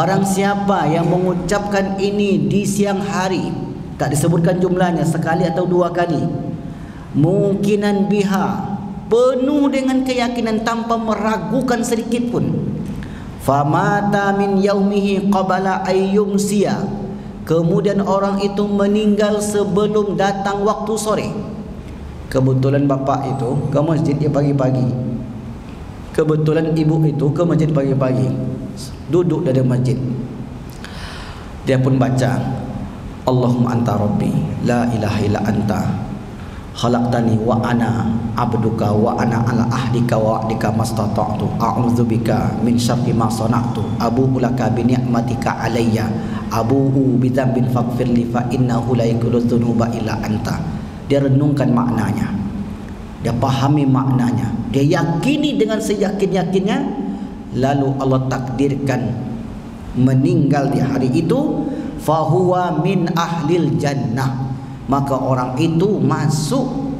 Barang siapa yang mengucapkan ini di siang hari, tak disebutkan jumlahnya, sekali atau dua kali, mukinan biha, penuh dengan keyakinan tanpa meragukan sedikit pun, famata min yaumihi qabala ayyumsiya, kemudian orang itu meninggal sebelum datang waktu sore. Kebetulan bapak itu ke masjid dia pagi-pagi, kebetulan ibu itu ke masjid pagi-pagi, duduk dari masjid, dia pun baca, Allahumma anta rabbi la ilaha illa anta khalaqtani wa ana abduka wa ana ala ahdika wa wa'dika mastata'tu a'udzubika min syarri ma sana'tu abu'u laka bi ni'matika alayya abu'u bi dzambin faghfirli fa innahu la yaghfiru dzunuba illa anta. Dia renungkan maknanya, dia pahami maknanya, dia yakini dengan seyakin-yakinnya, lalu Allah takdirkan meninggal di hari itu, fahuwa min ahlil jannah, maka orang itu masuk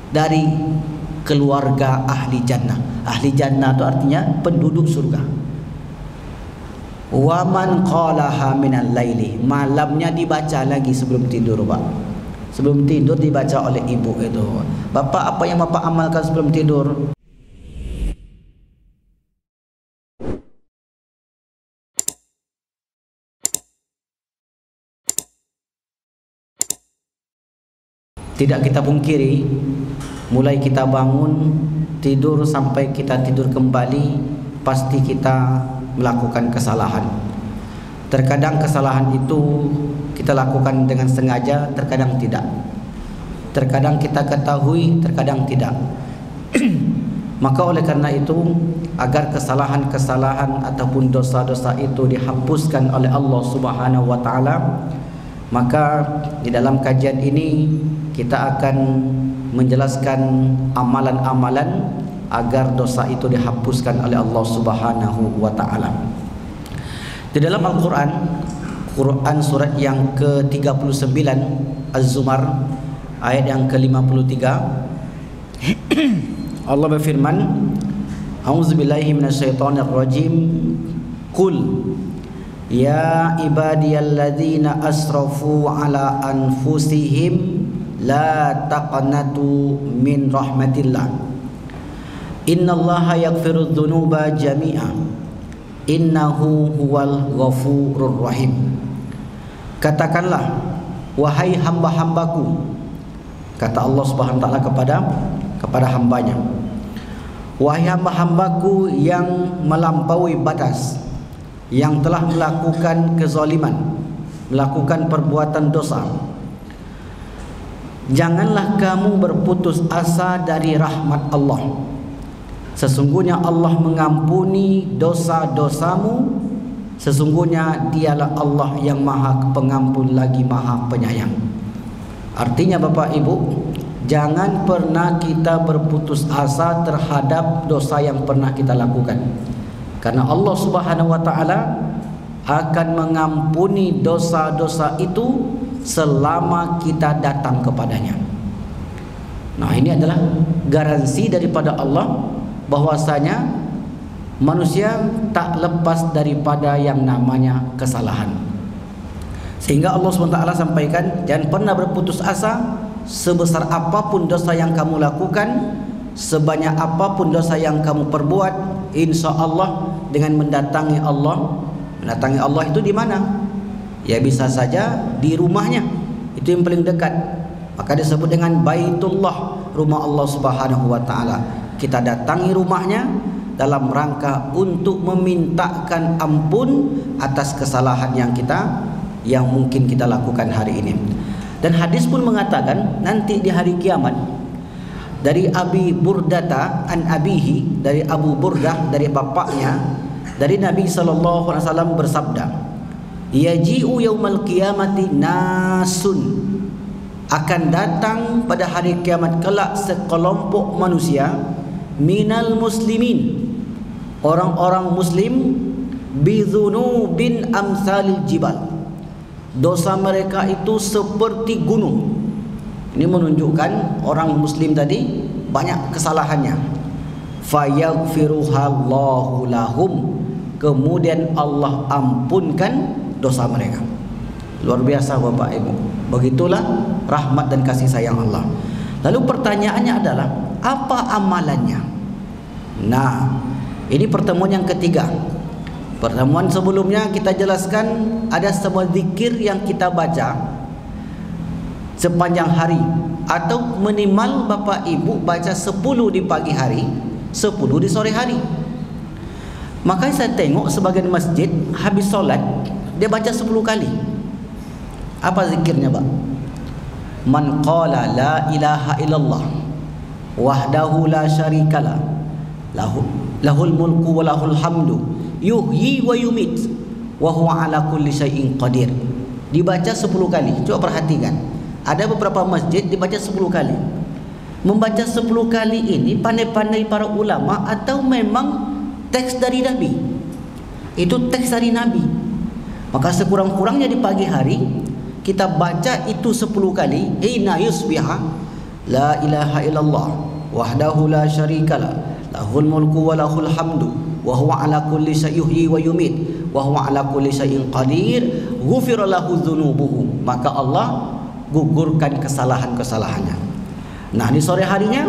dari keluarga ahli jannah. Ahli jannah itu artinya penduduk surga. Wa man qalaha minal laili, malamnya dibaca lagi sebelum tidur, Pak. Sebelum tidur dibaca oleh ibu itu. Bapak, apa yang bapak amalkan sebelum tidur? Tidak kita pungkiri, mulai kita bangun, tidur sampai kita tidur kembali, pasti kita melakukan kesalahan. Terkadang kesalahan itu kita lakukan dengan sengaja, terkadang tidak. Terkadang kita ketahui, terkadang tidak. Maka oleh karena itu, agar kesalahan-kesalahan ataupun dosa-dosa itu dihapuskan oleh Allah Subhanahu wa taala, maka di dalam kajian ini kita akan menjelaskan amalan-amalan agar dosa itu dihapuskan oleh Allah Subhanahu wa taala. Di dalam Al-Quran, Quran surat yang ke-39 Az-Zumar ayat yang ke-53, Allah berfirman, A'udzubillahi minasyaitonirrajim, Qul ya ibadiyalladzina asrafu ala anfusihim la taqnatu min rahmatillah innallaha yaghfirudz dzunuba jami'a innahu huwal ghafurur rahim. Katakanlah, wahai hamba-hambaku, kata Allah Subhanahu wa taala kepada hambanya, wahai hamba-hambaku yang melampaui batas, yang telah melakukan kezaliman, melakukan perbuatan dosa, janganlah kamu berputus asa dari rahmat Allah. Sesungguhnya Allah mengampuni dosa-dosamu. Sesungguhnya dialah Allah yang maha pengampun lagi maha penyayang. Artinya Bapak Ibu, jangan pernah kita berputus asa terhadap dosa yang pernah kita lakukan, karena Allah Subhanahu wa taala akan mengampuni dosa-dosa itu selama kita datang kepadanya. Nah, ini adalah garansi daripada Allah bahwasanya manusia tak lepas daripada yang namanya kesalahan. Sehingga Allah SWT sampaikan, jangan pernah berputus asa. Sebesar apapun dosa yang kamu lakukan, sebanyak apapun dosa yang kamu perbuat, insya Allah dengan mendatangi Allah. Mendatangi Allah itu di mana? Ya bisa saja di rumahnya, itu yang paling dekat. Maka disebut dengan Baitullah, rumah Allah Subhanahu wa taala. Kita datangi rumahnya dalam rangka untuk memintakan ampun atas kesalahan yang mungkin kita lakukan hari ini. Dan hadis pun mengatakan nanti di hari kiamat, dari Abi Burdata an abihi, dari Abu Burdah dari bapaknya, dari Nabi sallallahu alaihi wasallam bersabda, yaji'u yaumal qiyamati nasun, akan datang pada hari kiamat kelak sekelompok manusia, minal muslimin, orang-orang muslim, bidzunubin amsalil jibal, dosa mereka itu seperti gunung. Ini menunjukkan orang muslim tadi banyak kesalahannya. Fayaghfiruhallahu lahum, kemudian Allah ampunkan dosa mereka. Luar biasa Bapak Ibu. Begitulah rahmat dan kasih sayang Allah. Lalu pertanyaannya adalah, apa amalannya? Nah, ini pertemuan yang ketiga. Pertemuan sebelumnya kita jelaskan ada sebuah zikir yang kita baca sepanjang hari, atau minimal Bapak Ibu baca 10 di pagi hari, 10 di sore hari. Makanya saya tengok sebagian masjid habis solat dia baca 10 kali. Apa zikirnya, Pak? Man qala la ilaha illallah wahdahu la syarikalah lahul mulku wa lahul hamdu yuhyi wa yumit wa huwa ala kulli syai'in qadir. Dibaca 10 kali. Coba perhatikan. Ada beberapa masjid dibaca 10 kali. Membaca 10 kali ini pandai-pandai para ulama atau memang teks dari Nabi? Itu teks dari Nabi. Maka sekurang-kurangnya di pagi hari kita baca itu 10 kali. Hina yusbiha la ilaha illallah wahdahu la syarikalah lahul mulku wa lahul hamdu wa huwa ala kulli syai'in wa yumit wa huwa ala kulli syai'in qadir ghufira lahu dzunubuhu. Maka Allah gugurkan kesalahan-kesalahannya. Nah, di sore harinya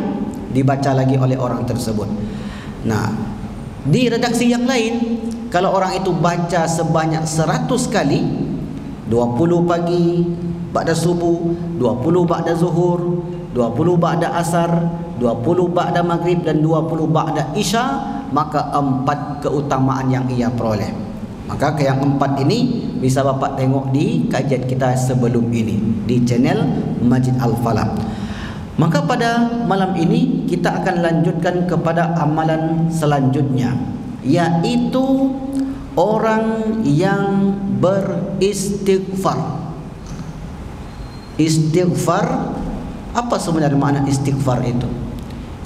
dibaca lagi oleh orang tersebut. Nah, di redaksi yang lain, kalau orang itu baca sebanyak 100 kali, 20 pagi ba'da subuh, 20 ba'da zuhur, 20 ba'da asar, 20 ba'da maghrib dan 20 ba'da isya, maka 4 keutamaan yang ia peroleh. Maka ke yang 4 ini bisa Bapak tengok di kajian kita sebelum ini di channel Masjid Al-Falah. Maka pada malam ini kita akan lanjutkan kepada amalan selanjutnya, yaitu orang yang beristighfar. Istighfar, apa sebenarnya makna istighfar itu?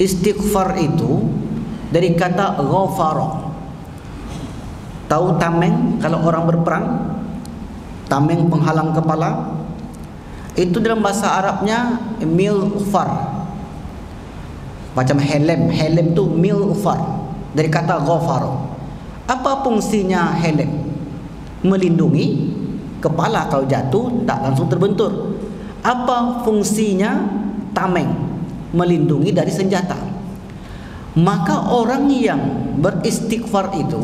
Istighfar itu dari kata ghafara. Tahu tameng kalau orang berperang? Tameng penghalang kepala. Itu dalam bahasa Arabnya milfar. Macam helm. Helm itu milfar dari kata ghafara. Apa fungsinya helm? Melindungi kepala kalau jatuh tak langsung terbentur. Apa fungsinya tameng? Melindungi dari senjata. Maka orang yang beristighfar itu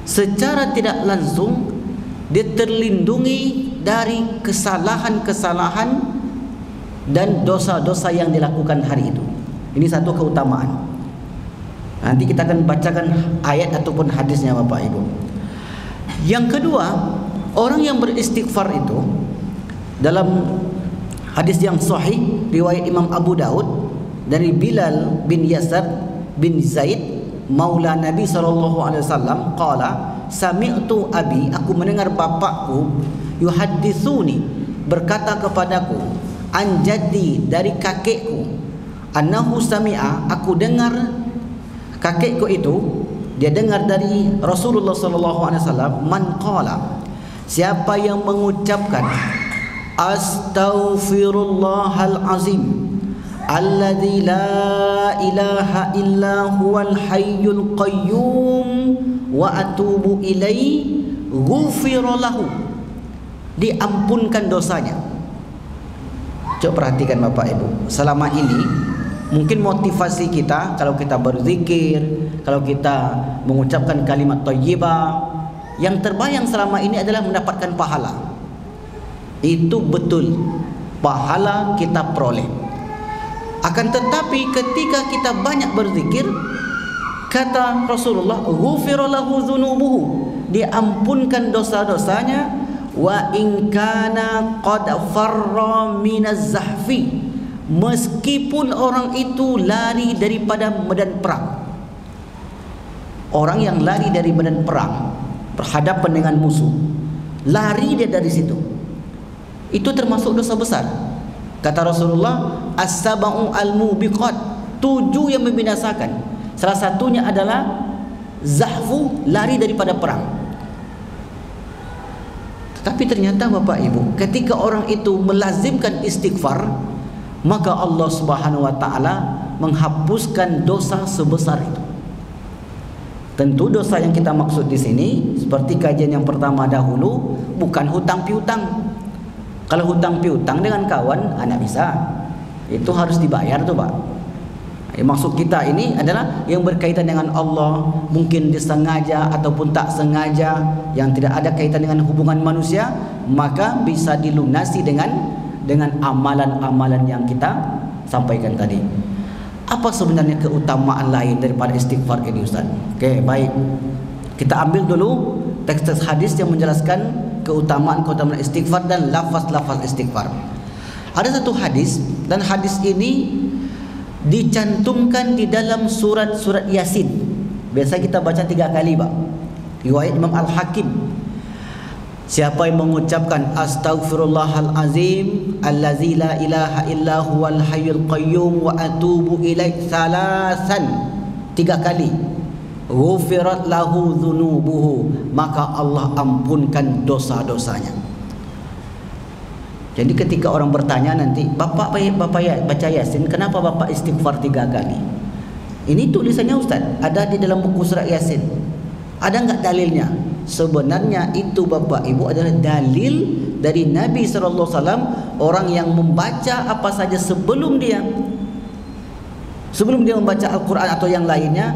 secara tidak langsung dia terlindungi dari kesalahan-kesalahan dan dosa-dosa yang dilakukan hari itu. Ini satu keutamaan. Nanti kita akan bacakan ayat ataupun hadisnya Bapak Ibu. Yang kedua, orang yang beristighfar itu dalam hadis yang sahih riwayat Imam Abu Daud dari Bilal bin Yasar bin Zaid Maula Nabi SAW qala sami'tu abi, aku mendengar bapakku yuhaddithuni, berkata kepadaku, an jaddi, dari kakekku, annahu sami'a, aku dengar kakekku itu dia dengar dari Rasulullah SAW, man qala, siapa yang mengucapkan astaghfirullahal azim alladzi la ilaha illa huwal hayyul qayyum wa atubu ilaihi ghufira lahu, diampunkan dosanya. Coba perhatikan Bapak Ibu, selama ini mungkin motivasi kita kalau kita berzikir, kalau kita mengucapkan kalimat thayyibah, yang terbayang selama ini adalah mendapatkan pahala. Itu betul, pahala kita peroleh. Akan tetapi ketika kita banyak berzikir, kata Rasulullah, ghufira lahu dzunubuhu, diampunkan dosa-dosanya, wa in kana qad farra minaz zahfi, meskipun orang itu lari daripada medan perang. Orang yang lari dari medan perang, berhadapan dengan musuh, lari dia dari situ, itu termasuk dosa besar. Kata Rasulullah, as-sab'u al-mubiqat, 7 yang membinasakan. Salah satunya adalah zahfu, lari daripada perang. Tetapi ternyata Bapak Ibu, ketika orang itu melazimkan istighfar, maka Allah Subhanahu wa taala menghapuskan dosa sebesar itu. Tentu dosa yang kita maksud di sini seperti kajian yang pertama dahulu, bukan hutang piutang. Kalau hutang piutang dengan kawan, anak bisa. Itu harus dibayar tuh, Pak. Maksud kita ini adalah yang berkaitan dengan Allah, mungkin disengaja ataupun tak sengaja, yang tidak ada kaitan dengan hubungan manusia, maka bisa dilunasi dengan amalan-amalan yang kita sampaikan tadi. Apa sebenarnya keutamaan lain daripada istighfar ini, Ustaz? Oke, baik. Kita ambil dulu teks-teks hadis yang menjelaskan keutamaan istighfar dan lafaz-lafaz istighfar. Ada satu hadis, dan hadis ini dicantumkan di dalam surat-surat Yasin. Biasa kita baca 3 kali, Pak. Riwayat Imam Al-Hakim. Siapa yang mengucapkan astaghfirullahalazim allazi la ilaha illa huwal hayyul qayyum wa atubu ilaih salasan, 3 kali, ghufirat lahu dzunubuhu, maka Allah ampunkan dosa-dosanya. Jadi ketika orang bertanya nanti, Bapak baca Yasin, kenapa Bapak istighfar 3 kali? Ini tulisannya, Ustaz, ada di dalam buku surat Yasin. Ada enggak dalilnya? Sebenarnya itu Bapak Ibu adalah dalil dari Nabi SAW. Orang yang membaca apa saja sebelum dia membaca Al-Quran atau yang lainnya,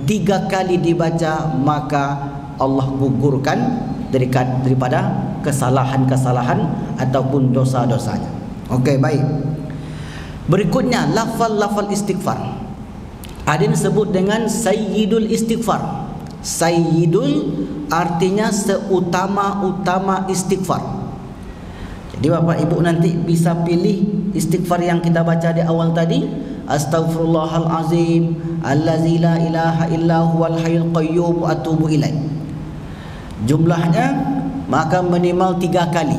3 kali dibaca, maka Allah gugurkan daripada kesalahan-kesalahan ataupun dosa-dosanya. Okey, baik. Berikutnya lafal-lafal istighfar. Ada yang disebut dengan sayyidul istighfar. Sayyidul artinya seutama-utama istighfar. Jadi Bapak Ibu nanti bisa pilih istighfar yang kita baca di awal tadi, astaghfirullahalazim allazi la ilaha illa huwal hayyul qayyum wa atubu ilaih. Jumlahnya maka minimal 3 kali.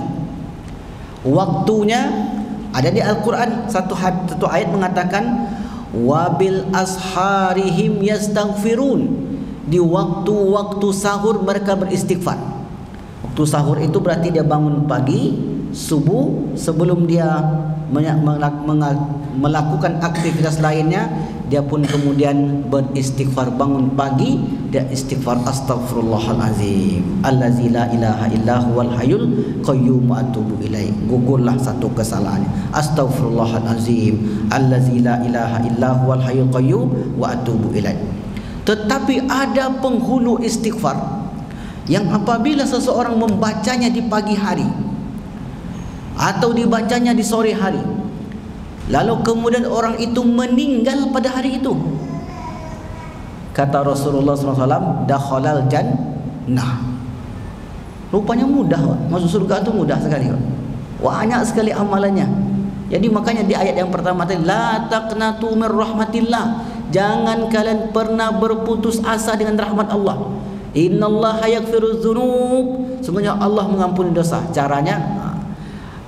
Waktunya ada di Al-Quran, satu ayat mengatakan wabil asharihim yastaghfirun. Di waktu-waktu sahur mereka beristighfar. Waktu sahur itu berarti dia bangun pagi, subuh, sebelum dia melakukan aktivitas lainnya, dia pun kemudian beristighfar. Bangun pagi, dia istighfar, astaghfirullahalazim allazi la ilaha illa huwal hayyul qayyum wa atubu ilaih. Gugurlah satu kesalahannya, astaghfirullahalazim allazi la ilaha illa huwal hayyul qayyum wa atubu ilaih. Tetapi ada penghulu istighfar yang apabila seseorang membacanya di pagi hari atau dibacanya di sore hari, lalu kemudian orang itu meninggal pada hari itu, kata Rasulullah SAW, dakhalal jannah. Rupanya mudah, masuk surga itu mudah sekali, banyak sekali amalannya. Jadi makanya di ayat yang pertama tadi, la taqnatu min rahmatillah, jangan kalian pernah berputus asa dengan rahmat Allah. Innallaha yaghfirudz dzunub, sungguhnya Allah mengampuni dosa. Caranya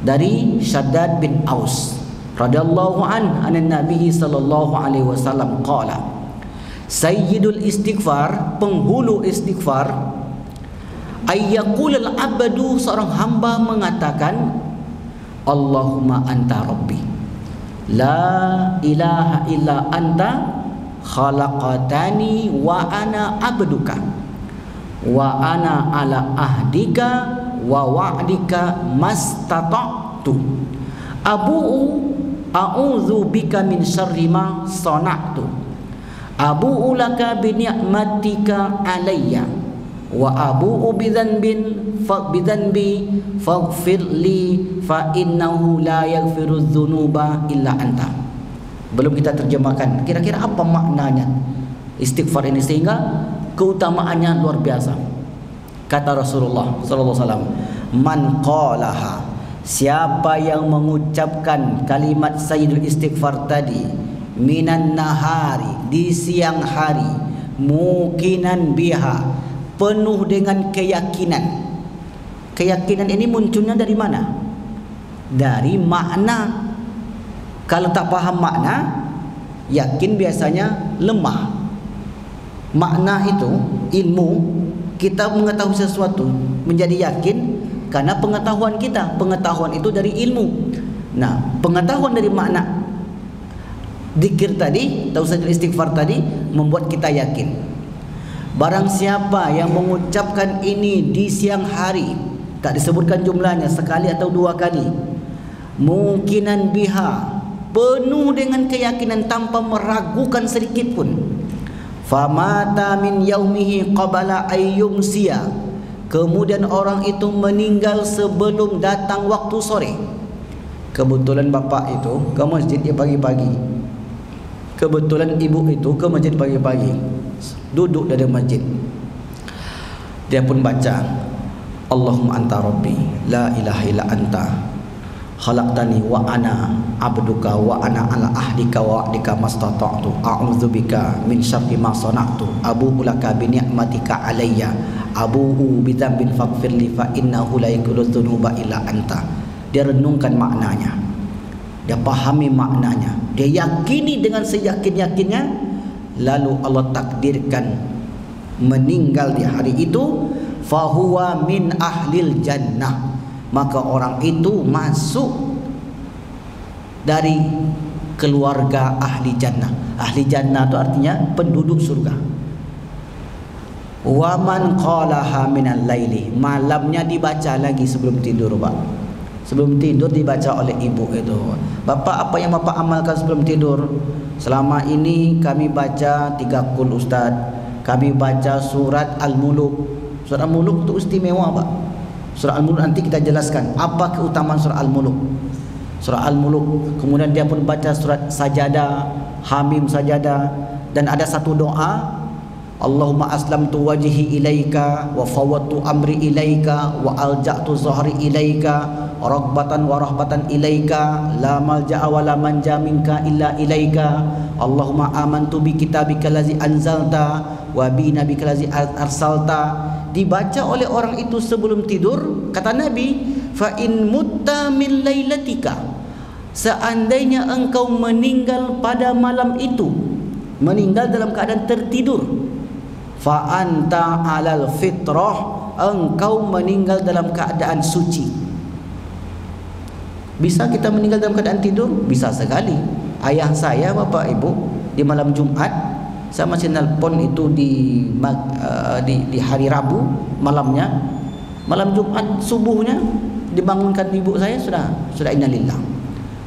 dari Shaddad bin Aus radhiyallahu anin Nabi sallallahu alaihi wasallam qala, sayyidul istighfar, penghulu istighfar, ayyaqulul abdu, seorang hamba mengatakan, Allahumma anta rabbi la ilaha illa anta khalaqatani wa ana abduka wa ana ala ahdika wa wa'dika mastata'tu abu'u a'udzu bika min syarri ma sana'tu abu'u laka bi ni'matika alayya wa abu'u bidzanbi faghfir li fa innahu la yaghfirudz dzunuba illa anta. Belum kita terjemahkan kira-kira apa maknanya istighfar ini sehingga keutamaannya luar biasa. Kata Rasulullah sallallahu alaihi wasallam, man qalaha, siapa yang mengucapkan kalimat sayyidul istighfar tadi, minan nahari, di siang hari, mukinan biha, penuh dengan keyakinan. Keyakinan ini munculnya dari mana? Dari makna. Kalau tak paham makna, yakin biasanya lemah. Makna itu ilmu, kita mengetahui sesuatu menjadi yakin karena pengetahuan kita. Pengetahuan itu dari ilmu. Nah, pengetahuan dari makna zikir tadi, tauhidul istighfar tadi membuat kita yakin. Barang siapa yang mengucapkan ini di siang hari, tak disebutkan jumlahnya, sekali atau dua kali, mukinan biha, penuh dengan keyakinan tanpa meragukan sedikit pun, famata min yaumihi qabala ayyumsiya, kemudian orang itu meninggal sebelum datang waktu sore. Kebetulan bapak itu ke masjid dia pagi-pagi, kebetulan ibu itu ke masjid pagi-pagi, duduk dari masjid, dia pun baca, Allahumma anta rabbi la ilaha illa anta khalaqtani wa ana abduka wa ana ala ahdika wa wa'dika mastata'tu a'udzubika min syarri ma sana'tu abu'u laka bi ni'matika alayya abu'u bi dzambin faghfirli fa innahu la yaghfiru dzunuba illa anta. Dia renungkan maknanya, dia pahami maknanya, dia yakini dengan seyakin-yakinnya, lalu Allah takdirkan meninggal di hari itu, fahuwa min ahlil jannah, maka orang itu masuk dari keluarga ahli jannah. Ahli jannah itu artinya penduduk surga. Wa man qalaha minal laili, malamnya dibaca lagi sebelum tidur, Pak. Sebelum tidur dibaca oleh ibu itu. Bapak, apa yang bapak amalkan sebelum tidur? Selama ini kami baca 3 qul Ustaz. Kami baca surat Al-Muluk. Surat Al-Muluk itu istimewa, Pak. Surah Al-Muluk nanti kita jelaskan apa keutamaan surah Al-Muluk. Surah Al-Muluk. Kemudian dia pun baca surat Sajadah, Hamim Sajadah, dan ada satu doa, Allahumma aslamtu wajhi ilaika wa fawwadtu amri ilaika wa alja'tu zahri ilaika raghbatan wa rahbatan ilaika la malja'a wa la manja minka illa ilaika Allahumma amantu bi kitabika allazi anzalta wa bi nabika allazi arsalta. Dibaca oleh orang itu sebelum tidur. Kata Nabi, fa in mutta min lailatika, seandainya engkau meninggal pada malam itu, meninggal dalam keadaan tertidur, fa anta alal fitrah, engkau meninggal dalam keadaan suci. Bisa kita meninggal dalam keadaan tidur? Bisa sekali. Ayah saya, bapak ibu, di malam Jumat, saya masih nelpon itu di hari Rabu malamnya, malam Jumat subuhnya dibangunkan ibu saya, sudah innalillah,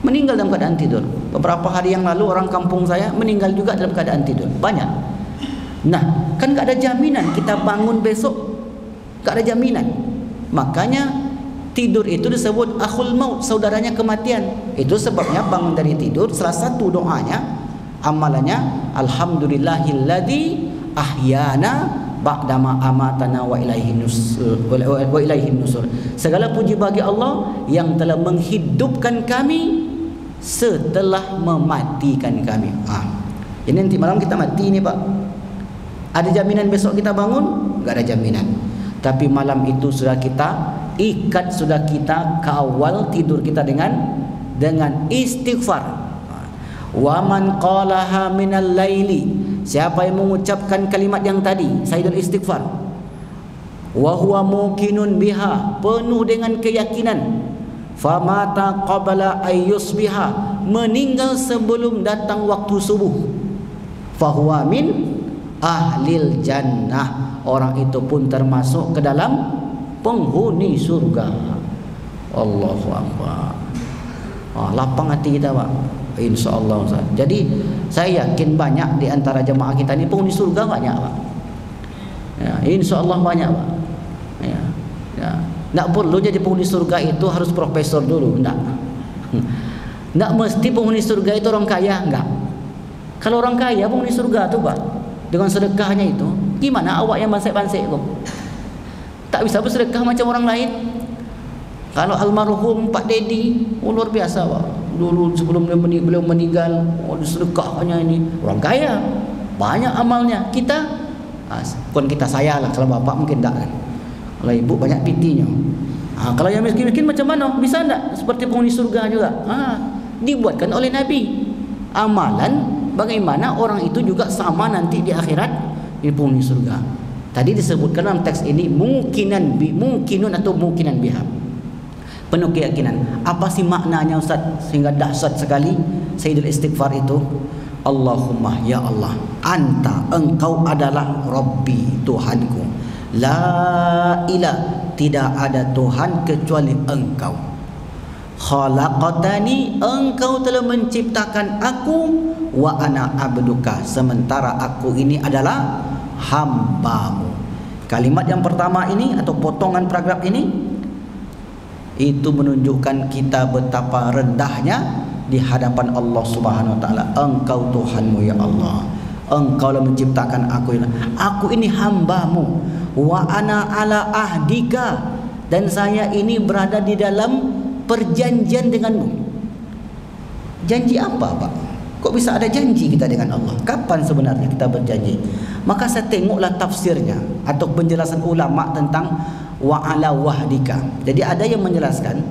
meninggal dalam keadaan tidur. Beberapa hari yang lalu orang kampung saya meninggal juga dalam keadaan tidur, banyak. Nah, kan gak ada jaminan kita bangun besok, gak ada jaminan. Makanya tidur itu disebut akhul maut, saudaranya kematian. Itu sebabnya bangun dari tidur, salah satu doanya, amalannya, alhamdulillahilladzi ahyana ba'dama amatana wa ilaihin nusur. Segala puji bagi Allah yang telah menghidupkan kami setelah mematikan kami. Jadi nanti malam kita mati ini, Pak. Ada jaminan besok kita bangun? Enggak ada jaminan. Tapi malam itu sudah kita ikat, sudah kita kawal tidur kita dengan istighfar. Wa man qalaha minal laili, siapa yang mengucapkan kalimat yang tadi, sayyidul istighfar, wa huwa muqinun biha, penuh dengan keyakinan, famata qabla ayyusbiha, meninggal sebelum datang waktu subuh, fahuwa min ahlil jannah, orang itu pun termasuk ke dalam penghuni surga. Allahu akbar. Lapang hati kita, Pak, insyaallah, Ustaz. Jadi saya yakin banyak di antara jemaah kita ini penghuni surga, banyak, Pak. Ya, insyaallah banyak, Pak. Ya. Enggak perlu jadi penghuni surga itu harus profesor dulu, enggak. Enggak mesti penghuni surga itu orang kaya, enggak. Kalau orang kaya penghuni surga tuh, Pak, dengan sedekahnya itu, gimana awak yang bansek-bansek kok? Tak bisa bersedekah macam orang lain. Kalau almarhum Pak Dedi, luar biasa, Pak. Dulu sebelum beliau meninggal, sedekahnya ini, orang kaya, banyak amalnya. Kita, bukan kita, saya lah, kalau bapak mungkin tak kan. Kalau ibu banyak pitinya. Kalau yang miskin-miskin macam mana? Bisa tak seperti penghuni surga juga? Dibuatkan oleh Nabi amalan bagaimana orang itu juga sama nanti di akhirat di penghuni surga. Tadi disebutkan dalam teks ini mungkinun atau mungkinan biha, penuh keyakinan. Apa sih maknanya, Ustaz, sehingga dahsyat sekali sayyidul istighfar itu? Allahumma ya Allah, anta, engkau adalah Rabbi, Tuhanku. La ilah, tidak ada Tuhan kecuali engkau. Khalaqatani, engkau telah menciptakan aku. Wa ana abduka, sementara aku ini adalah hambamu. Kalimat yang pertama ini atau potongan paragraf ini itu menunjukkan kita betapa rendahnya di hadapan Allah Subhanahu wa taala. Engkau Tuhanmu ya Allah. Engkau lah menciptakan aku ini. Aku ini hambamu. Wa ana ala ahdika, dan saya ini berada di dalam perjanjian denganmu. Janji apa, Pak? Kok bisa ada janji kita dengan Allah? Kapan sebenarnya kita berjanji? Maka saya tengoklah tafsirnya atau penjelasan ulama tentang wa ala wahdika. Jadi ada yang menjelaskan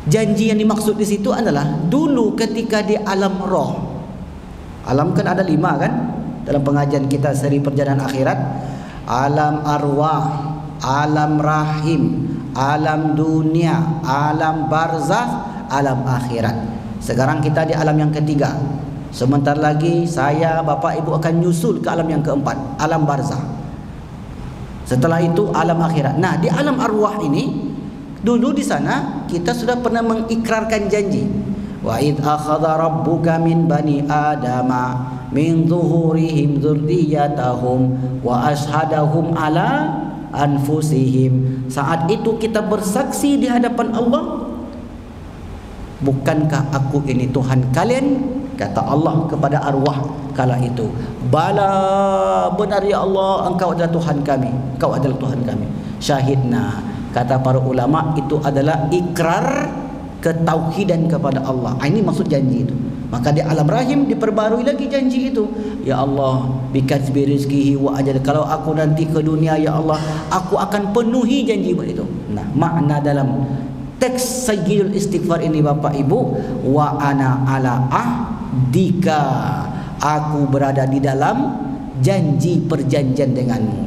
janji yang dimaksud di situ adalah dulu ketika di alam roh. Alam kan ada 5 kan? Dalam pengajian kita seri perjalanan akhirat, alam arwah, alam rahim, alam dunia, alam barzakh, alam akhirat. Sekarang kita di alam yang ketiga. Sebentar lagi saya, Bapak Ibu akan nyusul ke alam yang keempat, alam barzakh. Setelah itu alam akhirat. Nah, di alam arwah ini dulu di sana kita sudah pernah mengikrarkan janji. Wa id akhadha rabbuka min bani adama min zuhurihim dzurriyyatahum wa ashhadahum ala anfusihim. Saat itu kita bersaksi di hadapan Allah, bukankah aku ini Tuhan kalian? Kata Allah kepada arwah kala itu, bala, benar ya Allah, engkau adalah Tuhan kami, engkau adalah Tuhan kami. Syahidna, kata para ulama, itu adalah ikrar ketauhidan kepada Allah. Ini maksud janji itu. Maka di alam rahim diperbarui lagi janji itu. Ya Allah, bikasbi rizkihi wa ajal, kalau aku nanti ke dunia ya Allah, aku akan penuhi janji itu. Nah, makna dalam teks Sayyidul Istighfar ini Bapak Ibu, wa ana ala ahdika, aku berada di dalam janji perjanjian denganmu.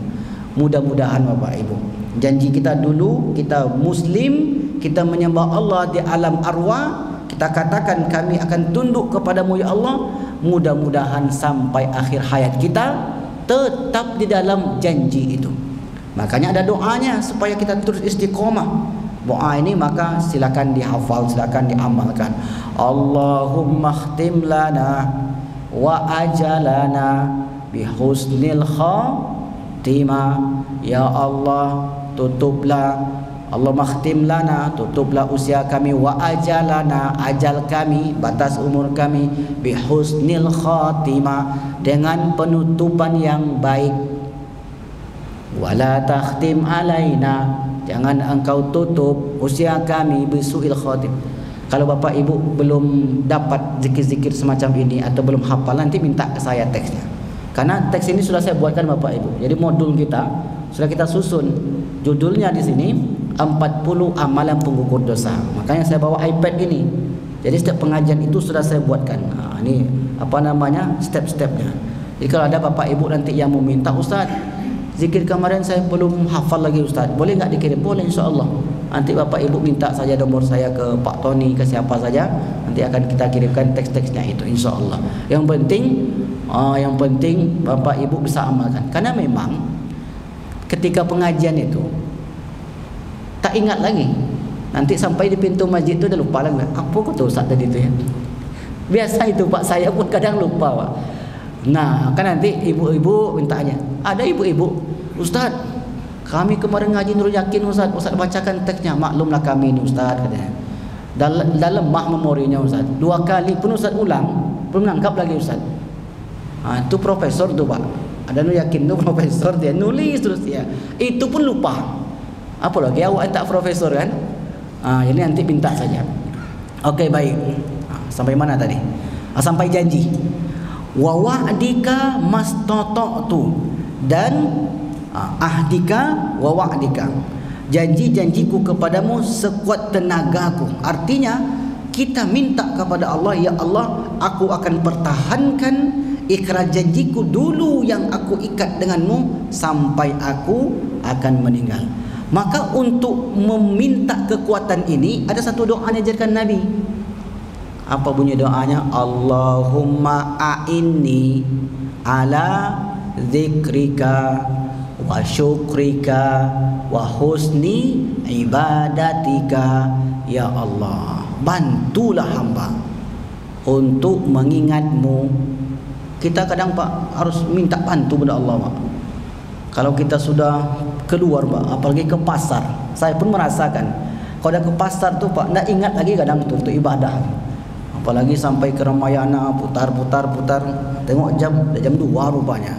Mudah-mudahan Bapak Ibu, janji kita dulu, kita Muslim, kita menyembah Allah di alam arwah, kita katakan kami akan tunduk kepadamu ya Allah. Mudah-mudahan sampai akhir hayat kita tetap di dalam janji itu. Makanya ada doanya supaya kita terus istiqomah. Doa ini maka silakan dihafal, silakan diamalkan. Allahumma khtim lana wa ajalana bihusnil khatimah. Ya Allah, tutuplah, Allah makhtim lana, tutuplah usia kami, wa ajalana, ajal kami, batas umur kami, bihusnil khatimah, dengan penutupan yang baik. Wala takhtim alaina, jangan engkau tutup usia kami bisu'il khatim. Kalau Bapak Ibu belum dapat zikir-zikir semacam ini atau belum hafal, nanti minta ke saya teksnya. Karena teks ini sudah saya buatkan Bapak Ibu. Jadi modul kita sudah kita susun. Judulnya di sini 40 amalan penggugur dosa. Makanya saya bawa iPad ini. Jadi setiap pengajian itu sudah saya buatkan. Nah, ini apa namanya? Step-stepnya. Jadi kalau ada Bapak Ibu nanti yang mau minta, Ustaz, zikir kemarin saya belum hafal lagi Ustaz, boleh nggak dikirim? Boleh, insyaAllah. Nanti Bapak Ibu minta saja nomor saya ke Pak Tony, ke siapa saja, nanti akan kita kirimkan teks-teksnya itu, insyaAllah. Yang penting Bapak Ibu bisa amalkan. Karena memang ketika pengajian itu tak ingat lagi. Nanti sampai di pintu masjid itu udah lupa lagi. Apa kata Ustaz tadi itu ya? Biasa itu Pak, saya pun kadang lupa Pak. Nah, kan nanti ibu-ibu mintanya. Ada ibu-ibu, Ustaz, kami kemarin ngaji Nurul Yakin Ustaz, Ustaz bacakan teksnya. Maklumlah kami ini Ustaz, katanya. Dah lemah memorinya Ustaz. 2 kali pun Ustaz ulang, belum nangkap lagi Ustaz. Itu profesor tuh Pak. Ada Nurul Yakin tuh profesor, dia nulis terus dia. Itu pun lupa. Apalagi awak tak profesor kan? Jadi nanti minta saja. Oke, baik. Sampai mana tadi? Sampai janji. Wa wa'dika mastata'tu, dan ahdika wa wa'dika, janji-janjiku kepadamu sekuat tenagaku. Artinya kita minta kepada Allah, ya Allah, aku akan pertahankan ikrar janjiku dulu yang aku ikat denganmu sampai aku akan meninggal. Maka untuk meminta kekuatan ini ada satu doa yang diajarkan Nabi. Apa bunyi doanya? Allahumma a'inni ala zikrika wa syukrika wa husni ibadatika. Ya Allah, bantulah hamba untuk mengingatmu. Kita kadang Pak harus minta bantu pada Allah Pak. Kalau kita sudah keluar Pak, apalagi ke pasar, saya pun merasakan kalau dah ke pasar tu Pak, nak ingat lagi kadang tu untuk ibadah. Apalagi sampai ke Ramayana, putar, tengok jam, dah jam 2 rupanya.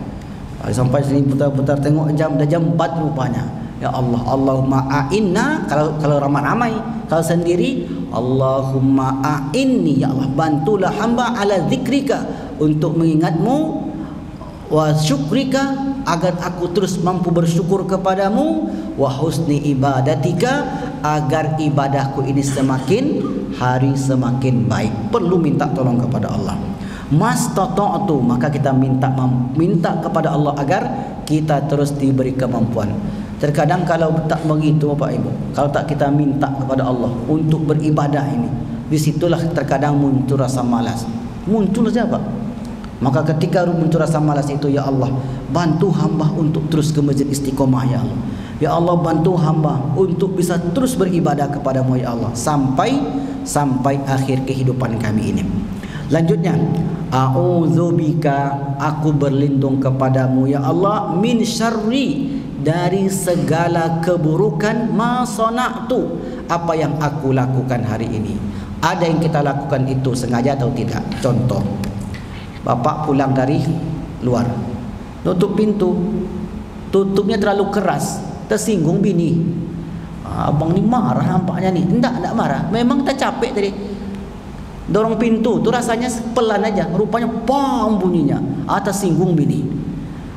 Sampai sini putar, tengok jam, dah jam 4 rupanya. Ya Allah, Allahumma a'inna, kalau ramai-ramai. Kalau sendiri, Allahumma a'inni, ya Allah, bantulah hamba ala zikrika, untuk mengingatmu, wa syukrika, agar aku terus mampu bersyukur kepadamu, wa husni ibadatika, agar ibadahku ini semakin hari semakin baik. Perlu minta tolong kepada Allah. Mastata'tu, maka kita minta kepada Allah agar kita terus diberi kemampuan. Terkadang kalau tak begitu Bapak Ibu, kalau tak kita minta kepada Allah untuk beribadah ini, disitulah terkadang muncul rasa malas. Muncul saja Pak. Maka ketika muncul rasa malas itu, ya Allah, bantu hamba untuk terus ke masjid Istiqomah ya Allah. Ya Allah, bantu hamba untuk bisa terus beribadah kepadamu ya Allah, sampai akhir kehidupan kami ini. Lanjutnya, a'udzubika, aku berlindung kepadamu ya Allah, min syarri, dari segala keburukan, ma sana'tu, apa yang aku lakukan hari ini. Ada yang kita lakukan itu sengaja atau tidak. Contoh, bapak pulang dari luar, tutup pintu, tutupnya terlalu keras, tersinggung bini. Abang ni marah nampaknya ni. Enggak marah, memang tak capek tadi. Dorong pintu tu rasanya pelan aja, rupanya pam bunyinya. Tersinggung bini.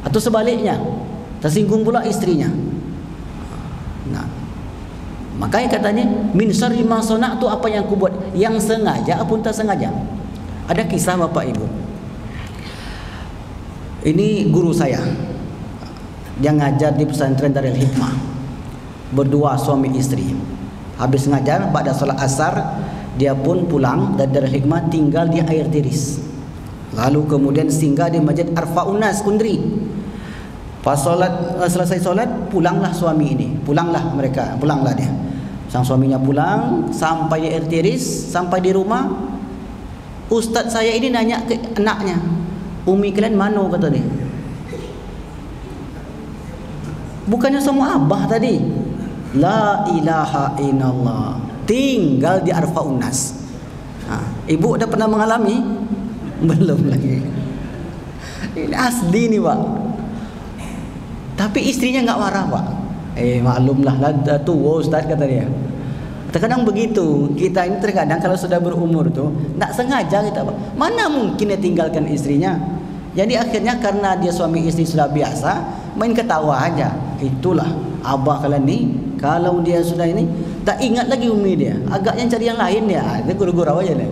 Atau sebaliknya, tersinggung pula istrinya. Nah, makanya katanya min syarri ma sana'tu, apa yang aku buat, yang sengaja ataupun tak sengaja. Ada kisah Bapak Ibu. Ini guru saya. Dia ngajar di pesantren Darul Hikmah. Berdua suami istri. Habis ngajar pada solat asar, dia pun pulang dari Darul Hikmah, tinggal di Air Tiris. Lalu kemudian singgah di Masjid Arfa'un Nas Kundri. Pas selesai solat, pulanglah suami ini. Pulanglah dia. Sang suaminya pulang, sampai di Air Tiris, sampai di rumah, ustaz saya ini nanya ke anaknya, umi kalian mana, kata dia. Bukannya sama abah tadi. La ilaha illallah, tinggal di Arfa'un Nas. Ibu dah pernah mengalami? Belum lagi. Ini asli nih Pak. Tapi istrinya enggak marah Pak. Maklumlah lah tua ustaz, kata dia. Terkadang begitu. Kita ini terkadang kalau sudah berumur tuh tak sengaja kita Pak. Mana mungkin dia tinggalkan istrinya. Jadi akhirnya karena dia suami istri sudah biasa, main ketawa aja. Itulah abah kalian ni, kalau dia sudah ini tak ingat lagi umi dia, agaknya cari yang lain ya. Dia gurau-gurau aja dia.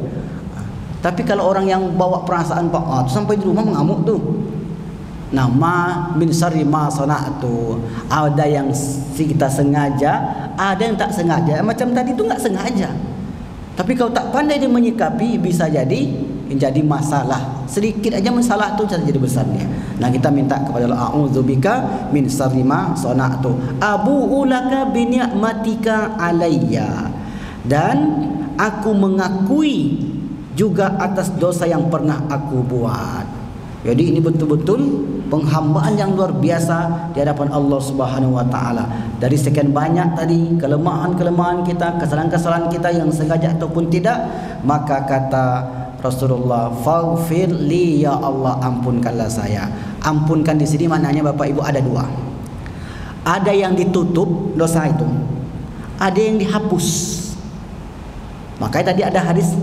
Tapi kalau orang yang bawa perasaan Pak, sampai di rumah mengamuk tuh. Nama min syarri ma sana'tu, ada yang kita sengaja, ada yang tak sengaja. Macam tadi tu enggak sengaja. Tapi kalau tak pandai dia menyikapi, bisa jadi masalah. Sedikit aja masalah tu jadi besar dia. Nah, kita minta kepada Allah, a'udzubika min syarri ma sana'tu, abu'u laka bi ni'matika alayya, dan aku mengakui juga atas dosa yang pernah aku buat. Jadi ini betul-betul penghambaan yang luar biasa di hadapan Allah Subhanahu wa taala. Dari sekian banyak tadi kelemahan-kelemahan kita, kesalahan-kesalahan kita yang sengaja ataupun tidak, maka kata Rasulullah, faghfir li ya Allah, ampunkanlah saya. Ampunkan di sini maknanya Bapak Ibu ada dua. Ada yang ditutup dosa itu, ada yang dihapus. Makanya tadi ada hadis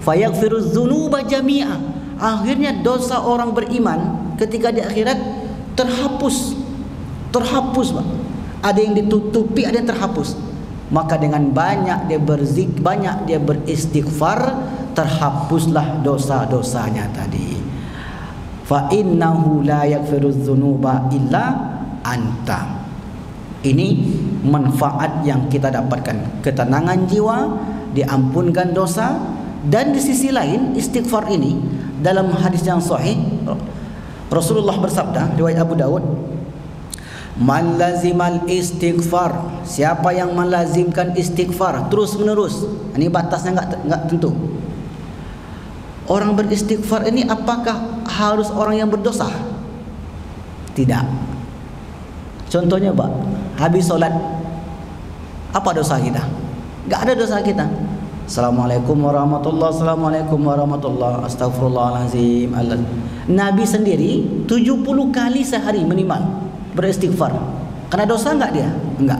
fayaghfiruz dzunuba jami'a. Akhirnya dosa orang beriman ketika di akhirat terhapus Pak. Ada yang ditutupi, ada yang terhapus. Maka dengan banyak dia banyak dia beristighfar, terhapuslah dosa-dosanya tadi. Fa innahu la yaghfiruz dzunuba illa anta. Ini manfaat yang kita dapatkan, ketenangan jiwa, diampunkan dosa, Dan di sisi lain, istighfar ini dalam hadis yang sahih, Rasulullah bersabda, riwayat Abu Dawud, man lazimal istighfar, siapa yang melazimkan istighfar terus menerus. Ini batasnya enggak tentu. Orang beristighfar ini apakah harus orang yang berdosa? Tidak. Contohnya Pak, habis solat, apa dosa kita? Enggak ada dosa kita. Assalamualaikum warahmatullahi, assalamualaikum warahmatullahi, astagfirullahalazim. Nabi sendiri 70 kali sehari minimal beristighfar. Karena dosa enggak dia? Enggak.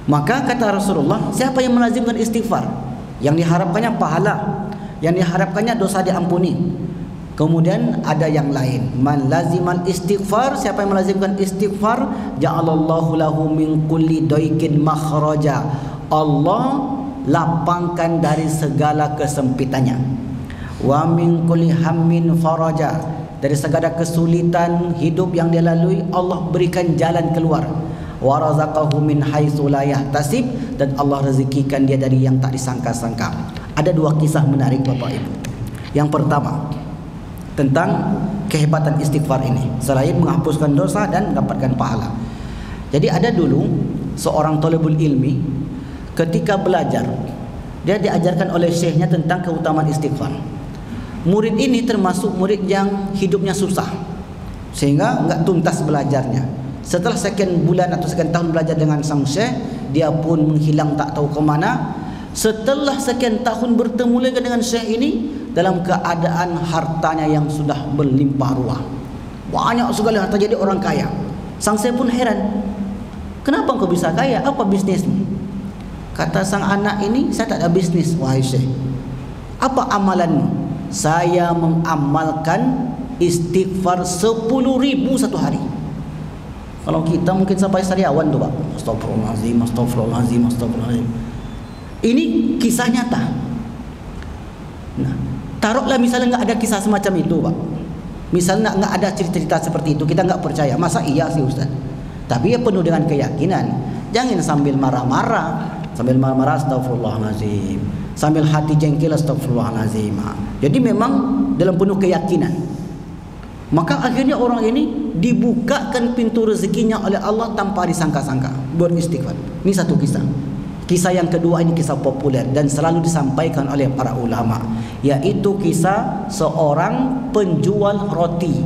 Maka kata Rasulullah, siapa yang melazimkan istighfar, yang diharapkannya pahala, yang diharapkannya dosa diampuni. Kemudian ada yang lain, man lazimal istighfar, siapa yang melazimkan istighfar, ja'alallahu lahu min kulli daikin makhraja, Allah lapangkan dari segala kesempitannya. Wa min kulli hammin faraja, dari segala kesulitan hidup yang dia lalui, Allah berikan jalan keluar. Wa razaqahu min haitsu la yahtasib, dan Allah rezekikan dia dari yang tak disangka-sangka. Ada dua kisah menarik Bapak Ibu. Yang pertama, tentang kehebatan istighfar ini, selain menghapuskan dosa dan mendapatkan pahala. Jadi ada dulu seorang thalibul ilmi, ketika belajar, dia diajarkan oleh syekhnya tentang keutamaan istighfar. Murid ini termasuk murid yang hidupnya susah, sehingga enggak tuntas belajarnya. Setelah sekian bulan atau sekian tahun belajar dengan sang syekh, dia pun menghilang tak tahu ke mana. Setelah sekian tahun bertemu lagi dengan syekh ini, dalam keadaan hartanya yang sudah berlimpah ruah, banyak sekali harta, jadi orang kaya. Sang syekh pun heran, kenapa kau bisa kaya? Apa bisnismu? Kata sang anak ini, saya tak ada bisnis wahai syekh. Apa amalanmu? Saya mengamalkan istighfar 10.000 satu hari. Kalau kita mungkin sampai sariawan tu Pak, astagfirullahalazim, astagfirullahalazim, astagfirullahalazim. Ini kisah nyata. Nah, taruhlah misalnya enggak ada kisah semacam itu Pak, misalnya enggak ada cerita-cerita seperti itu, kita enggak percaya. Masa iya sih Ustaz? Tapi ya penuh dengan keyakinan. Jangan sambil marah-marah, astagfirullahalazim, sambil hati jengkel, astagfirullahalazim. Jadi memang dalam penuh keyakinan. Maka akhirnya orang ini dibukakan pintu rezekinya oleh Allah tanpa disangka-sangka, beristighfar. Ini satu kisah. Kisah yang kedua ini kisah populer dan selalu disampaikan oleh para ulama, yaitu kisah seorang penjual roti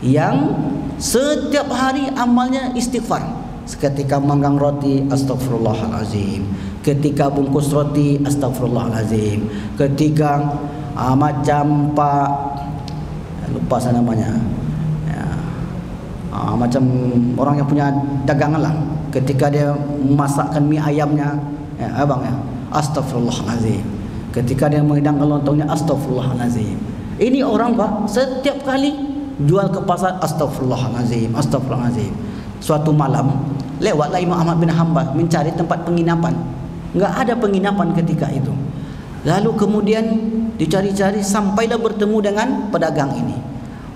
yang setiap hari amalnya istighfar. Ketika manggang roti, astagfirullahalazim. Ketika bungkus roti, astagfirullahalazim. Ketika macam Pak, lupa saya namanya ya, macam orang yang punya dagangan lah, ketika dia memasakkan mie ayamnya, ya, abang ya, astagfirullahalazim. Ketika dia menghidangkan lontongnya, astagfirullahalazim. Ini orang Pak, setiap kali jual ke pasar, astagfirullahalazim, astagfirullahalazim. Suatu malam lewatlah Imam Ahmad bin Hanbal mencari tempat penginapan. Enggak ada penginapan ketika itu. Lalu kemudian dicari-cari sampailah bertemu dengan pedagang ini.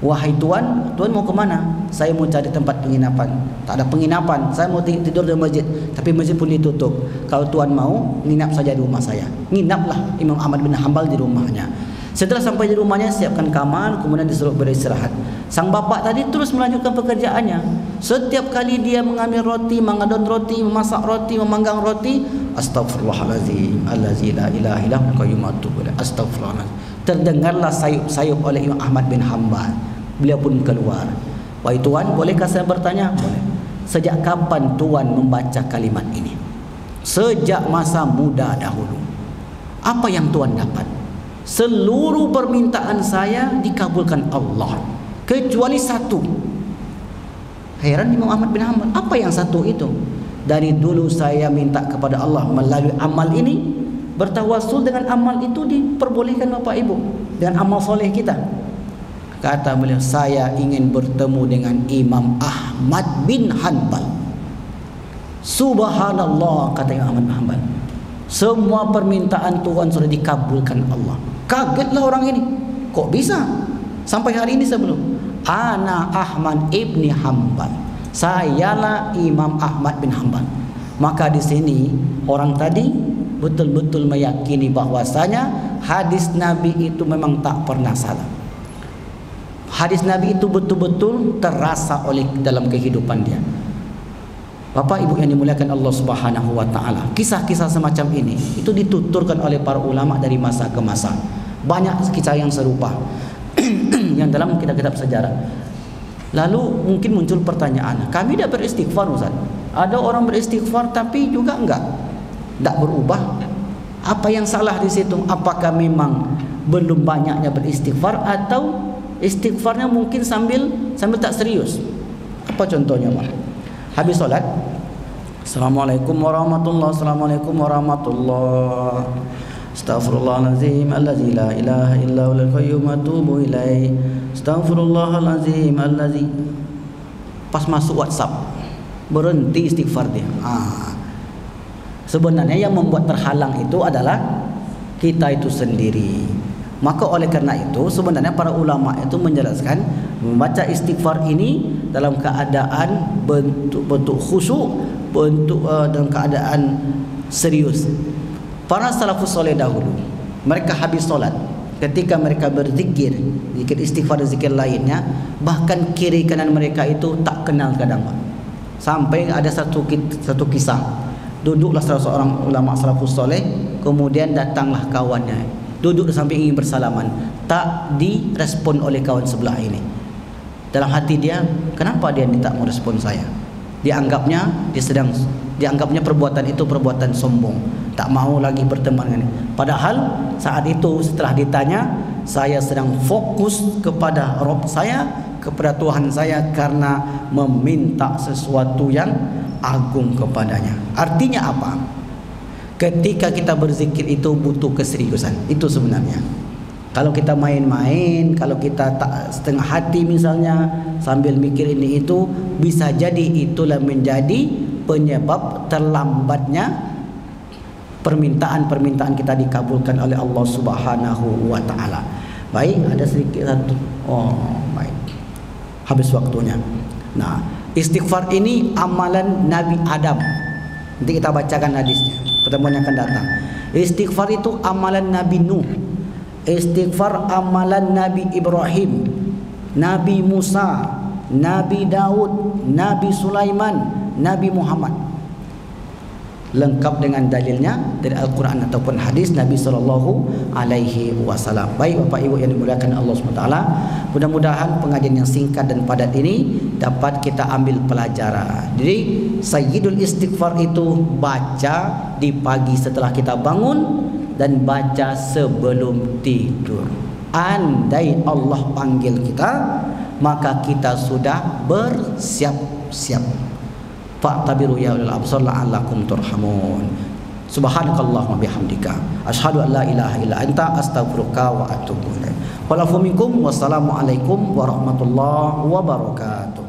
Wahai tuan, tuan mau ke mana? Saya mau cari tempat penginapan. Tak ada penginapan, saya mau tidur di masjid, tapi masjid pun ditutup. Kalau tuan mau, nginap saja di rumah saya. Nginaplah Imam Ahmad bin Hanbal di rumahnya. Setelah sampai di rumahnya, siapkan kamar, kemudian disuruh beristirahat. Sang bapak tadi terus melanjutkan pekerjaannya. Setiap kali dia mengambil roti, mengadon roti, memasak roti, memanggang roti, astagfirullahalazim, allazi la ilaha illa huwal qayyum atubu ilaih, astagfirullahalazim. Terdengarlah sayup-sayup oleh Imam Ahmad bin Hanbal. Beliau pun keluar. Wahai tuan, bolehkah saya bertanya? Boleh. Sejak kapan tuan membaca kalimat ini? Sejak masa muda dahulu. Apa yang tuan dapat? Seluruh permintaan saya dikabulkan Allah, kecuali satu. Heran Imam Ahmad bin Hanbal, apa yang satu itu? Dari dulu saya minta kepada Allah melalui amal ini, bertawassul dengan amal itu diperbolehkan Bapak Ibu, dengan amal soleh kita. Kata beliau, saya ingin bertemu dengan Imam Ahmad bin Hanbal. Subhanallah, kata Imam Ahmad bin Hanbal, semua permintaan Tuhan sudah dikabulkan Allah. Kagetlah orang ini, kok bisa? Sampai hari ini sebelum Ana Ahmad ibni Hanbal, sayalah Imam Ahmad bin Hanbal. Maka di sini orang tadi betul-betul meyakini bahwasanya hadis Nabi itu memang tak pernah salah. Hadis Nabi itu betul-betul terasa oleh dalam kehidupan dia. Bapak Ibu yang dimuliakan Allah Subhanahu wa taala, kisah-kisah semacam ini itu dituturkan oleh para ulama dari masa ke masa. Banyak kisah yang serupa yang dalam kitab-kitab sejarah. Lalu mungkin muncul pertanyaan, kami dah beristighfar Ustaz. Ada orang beristighfar tapi juga enggak berubah. Apa yang salah di situ? Apakah memang belum banyaknya beristighfar atau istighfarnya mungkin sambil tak serius? Apa contohnya, Pak? Habis solat, Assalamualaikum warahmatullahi, Assalamualaikum warahmatullahi, Astaghfirullahalazim allazi la ilaha illa huwal qayyum atubu ilaih, Astaghfirullahalazim allazi. Pas masuk WhatsApp berhenti istighfar dia. Sebenarnya yang membuat terhalang itu adalah kita itu sendiri. Maka oleh karena itu sebenarnya para ulama itu menjelaskan membaca istighfar ini dalam keadaan bentuk khusyuk, dalam keadaan serius. Para salafus soleh dahulu, mereka habis solat, ketika mereka berzikir, zikir istighfar dan zikir lainnya, bahkan kiri kanan mereka itu tak kenal kadang, Pak. Sampai ada satu kisah, duduklah salah seorang ulama salafus soleh, kemudian datanglah kawannya, duduk di samping ingin bersalaman, tak direspon oleh kawan sebelah ini. Dalam hati dia, kenapa dia tak mau respon saya? Dianggapnya perbuatan itu perbuatan sombong, tak mau lagi berteman dengan dia. Padahal saat itu setelah ditanya, saya sedang fokus kepada Rabb saya, kepada Tuhan saya, karena meminta sesuatu yang agung kepadanya. Artinya apa? Ketika kita berzikir itu butuh keseriusan. Itu sebenarnya. Kalau kita main-main, kalau kita tak setengah hati misalnya, sambil mikir ini itu, bisa jadi itulah menjadi penyebab terlambatnya permintaan-permintaan kita dikabulkan oleh Allah Subhanahu wa taala. Baik, ada sedikit satu. Baik. Habis waktunya. Nah, istighfar ini amalan Nabi Adam. Nanti kita bacakan hadisnya pertemuan yang akan datang. Istighfar itu amalan Nabi Nuh. Istighfar amalan Nabi Ibrahim, Nabi Musa, Nabi Daud, Nabi Sulaiman, Nabi Muhammad. Lengkap dengan dalilnya dari Al-Quran ataupun hadis Nabi SAW. Baik Bapak Ibu yang dimuliakan Allah SWT, mudah-mudahan pengajian yang singkat dan padat ini dapat kita ambil pelajaran. Jadi Sayyidul Istighfar itu baca di pagi setelah kita bangun dan baca sebelum tidur. Andai Allah panggil kita, maka kita sudah bersiap-siap. Fa'tabiru ya ulil absar la'allakum turhamun. Subhanakallahumma bihamdika asyhadu an la ilaha illa anta astaghfiruka wa atubu ilaik. Walafu minkum wassalamu alaikum warahmatullahi wabarakatuh.